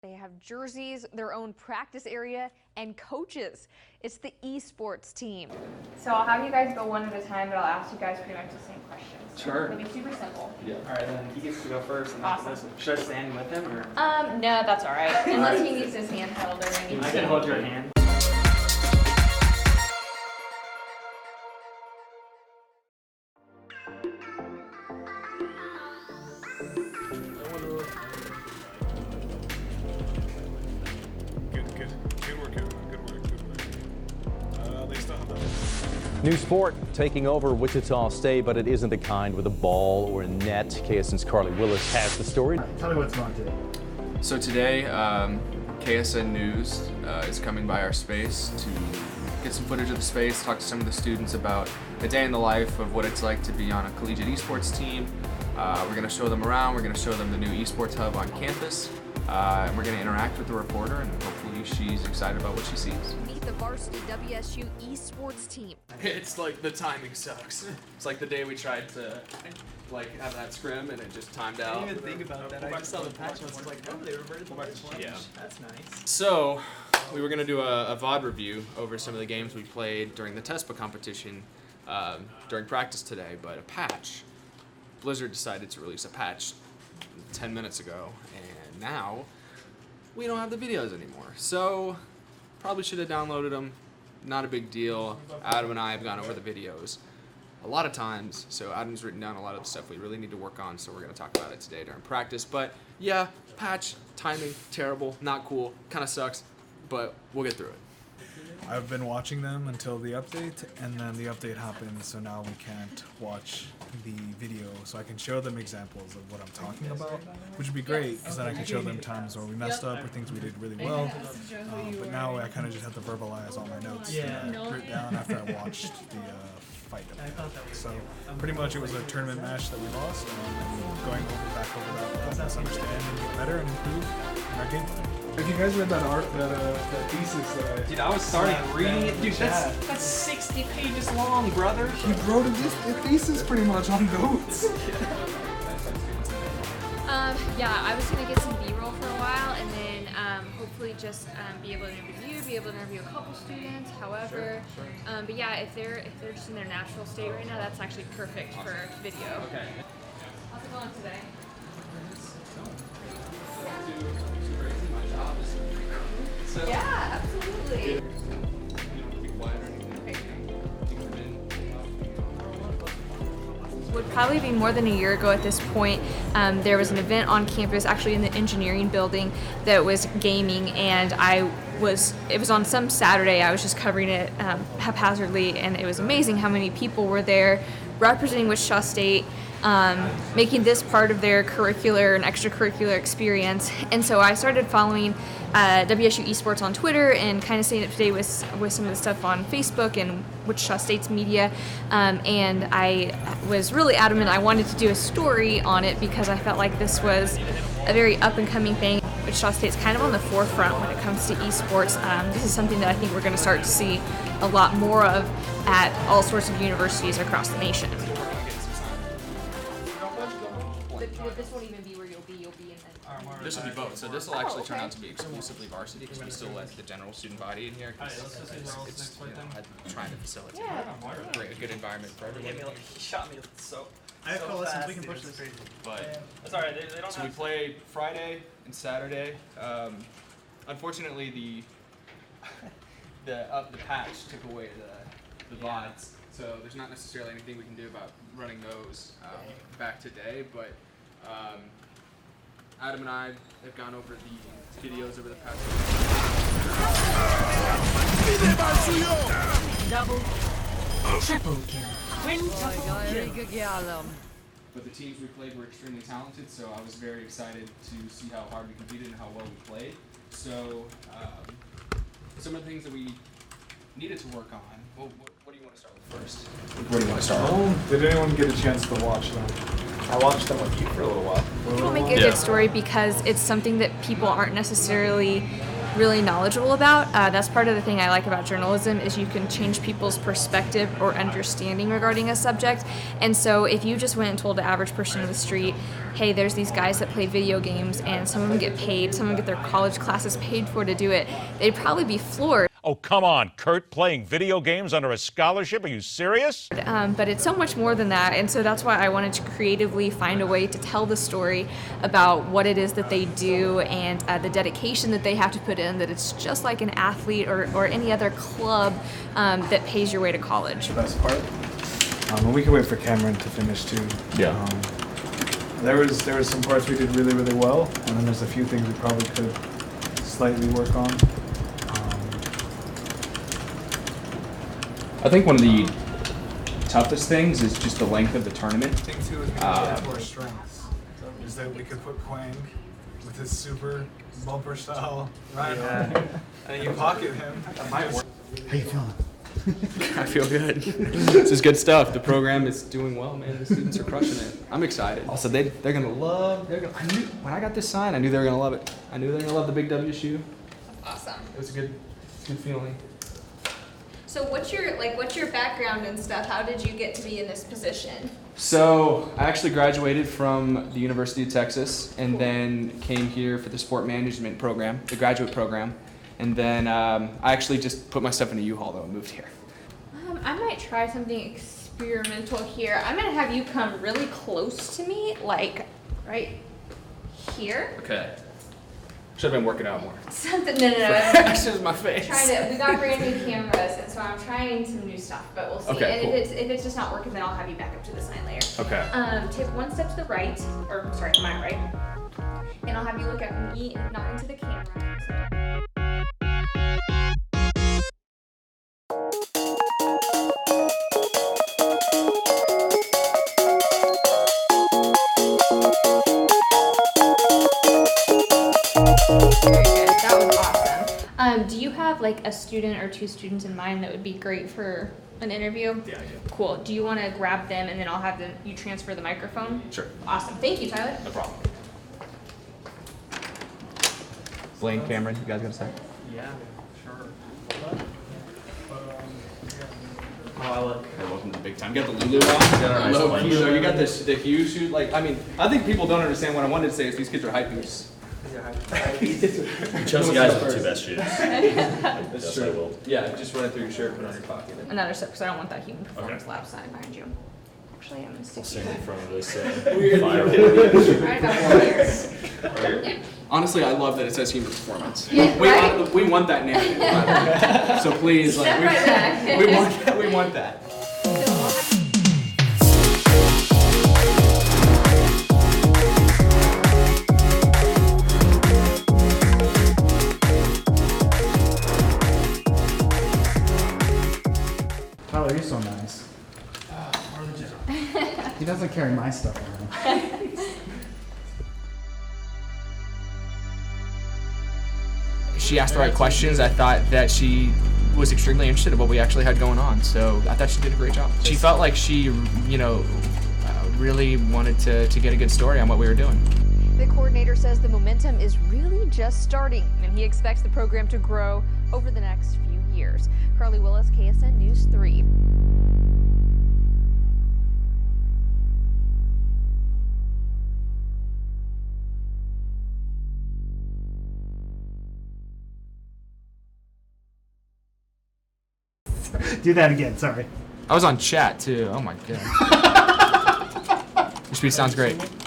They have jerseys, their own practice area, and coaches. It's the esports team. So I'll have you guys go one at a time, but I'll ask you guys pretty much the same questions. Sure. It'll be super simple. Yeah. All right, then he gets to go first. And Awesome. Should I stand with him or? No, that's all right. Unless he needs his hand held or anything. I can hold your hand. New sport taking over Wichita State, but it isn't the kind with a ball or a net. KSN's Carly Willis has the story. Tell me what's on today. So today, KSN News is coming by our space to get some footage of the space, talk to some of the students about a day in the life of what it's like to be on a collegiate esports team. We're going to show them around, we're going to show them the new esports hub on campus, and we're going to interact with the reporter, and hopefully she's excited about what she sees. Meet the varsity WSU esports team. It's like the timing sucks. It's like the day we tried to have that scrim and it just timed out. I didn't even think about that. I just saw the patch and I was like, oh, they reverted the patch. Yeah. That's nice. So, we were going to do a VOD review over some of the games we played during the TESPA competition during practice today, but a patch. Blizzard decided to release a patch 10 minutes ago, and now we don't have the videos anymore. So, probably should have downloaded them. Not a big deal. Adam and I have gone over the videos a lot of times, so Adam's written down a lot of the stuff we really need to work on, so we're going to talk about it today during practice. But yeah, patch, timing, terrible, not cool, kind of sucks, but we'll get through it. I've been watching them until the update, and then the update happened, so now we can't watch the video, so I can show them examples of what I'm talking about, which would be great, because then I can show them times where we messed up or things we did really well. But now I kind of just have to verbalize all my notes that I wrote down after I watched the fight that we had. So pretty much it was a tournament match that we lost, and going back over that will help us understand and get better and improve in our gameplay. If you guys read that thesis that I... Dude, I was starting reading it. Dude, that's 60 pages long, brother. He wrote a thesis pretty much on goats. Yeah, I was gonna get some B-roll for a while, and then hopefully just be able to interview a couple students. However, but yeah, if they're just in their natural state right now, that's actually perfect for video. Okay. How's it going today? So, Yeah, absolutely. Would probably be more than a year ago at this point. There was an event on campus, actually in the engineering building, that was gaming, and it was on some Saturday. I was just covering it haphazardly, and it was amazing how many people were there representing Wichita State, making this part of their curricular and extracurricular experience. And so I started following WSU Esports on Twitter and kind of staying up to date with some of the stuff on Facebook and Wichita State's media. And I was really adamant I wanted to do a story on it because I felt like this was a very up-and-coming thing. Wichita State's kind of on the forefront when it comes to esports. This is something that I think we're going to start to see a lot more of at all sorts of universities across the nation. This won't even be where you'll be in the... This will be both, so this will actually turn out to be exclusively varsity because we still let the general student body in here because it's trying to facilitate a good environment for everyone. He shot me so I have to listen, fast, we can dude, push it was this. crazy. But That's alright, they don't so we have... play Friday and Saturday. Unfortunately, the patch took away the VODs, so there's not necessarily anything we can do about running those back today. But Adam and I have gone over the videos over the past Double, triple kill, quintuple kill. But the teams we played were extremely talented, so I was very excited to see how hard we competed and how well we played. So some of the things that we needed to work on. Well, what do you want to start with first? Where do you want to start? Did anyone get a chance to watch them? I watched them with you for a little while. People make a good story because it's something that people aren't necessarily really knowledgeable about. That's part of the thing I like about journalism is you can change people's perspective or understanding regarding a subject. And so if you just went and told the average person on the street, hey, there's these guys that play video games and some of them get paid, some of them get their college classes paid for to do it, they'd probably be floored. Oh, come on, Kurt, playing video games under a scholarship? Are you serious? But it's so much more than that, and so that's why I wanted to creatively find a way to tell the story about what it is that they do and the dedication that they have to put in, that it's just like an athlete or any other club that pays your way to college. The best part? And we can wait for Cameron to finish too. Yeah. There was some parts we did really, really well, and then there's a few things we probably could slightly work on. I think one of the toughest things is just the length of the tournament. I think too is we can add to our strengths. Is that we could put Quang with his super bumper style ride on, and you pocket him. That might work. How you feeling? I feel good. This is good stuff. The program is doing well, man. The students are crushing it. I'm excited. Also, they're gonna love. I knew when I got this sign, I knew they were gonna love it. I knew they were gonna love the big W shoe. Awesome. It was a good feeling. So what's your background and stuff? How did you get to be in this position? So I actually graduated from the University of Texas and then came here for the sport management program, the graduate program. And then I actually just put my stuff in a U-Haul though and moved here. I might try something experimental here. I'm gonna have you come really close to me, like right here. Okay. Should have been working out more. Something, no. This is my face. We got brand new cameras, and so I'm trying some new stuff, but we'll see. Okay, and cool. if it's just not working, then I'll have you back up to the sign later. Okay. Take one step to the right, or sorry, my right, and I'll have you look at me, not into the camera. Very good. That was awesome. Do you have like a student or two students in mind that would be great for an interview? Yeah, I do. Cool. Do you want to grab them and then I'll have you transfer the microphone? Sure. Awesome. Thank you, Tyler. No problem. Blaine, Cameron, you guys got a second? Yeah, sure. Oh, I look. Hey, welcome to the big time. You got the Lulu on? Low key, though. You got the Hugh shoe. Like, I mean, I think people don't understand what I wanted to say is these kids are hype moves. You chose the guys with the two best shoes. That's true. I will. Yeah, just run it through your shirt, put it on your pocket. Another step, because I don't want that human performance lab sign behind you. Actually, I'm going to I'll stick stand you. in front of this firework. Right about here. Yeah. Honestly, I love that it says human performance. Yeah, right? We want that narrative, by the way. So please, like, Step right back. we want that. Tyler, you're so nice. He doesn't carry my stuff around. She asked the right questions. I thought that she was extremely interested in what we actually had going on. So I thought she did a great job. She felt like she, really wanted to get a good story on what we were doing. The coordinator says the momentum is really just starting, and he expects the program to grow over the next few years. Carly Willis, KSN News 3. Do that again, sorry. I was on chat too. Oh my god. Your speech sounds great.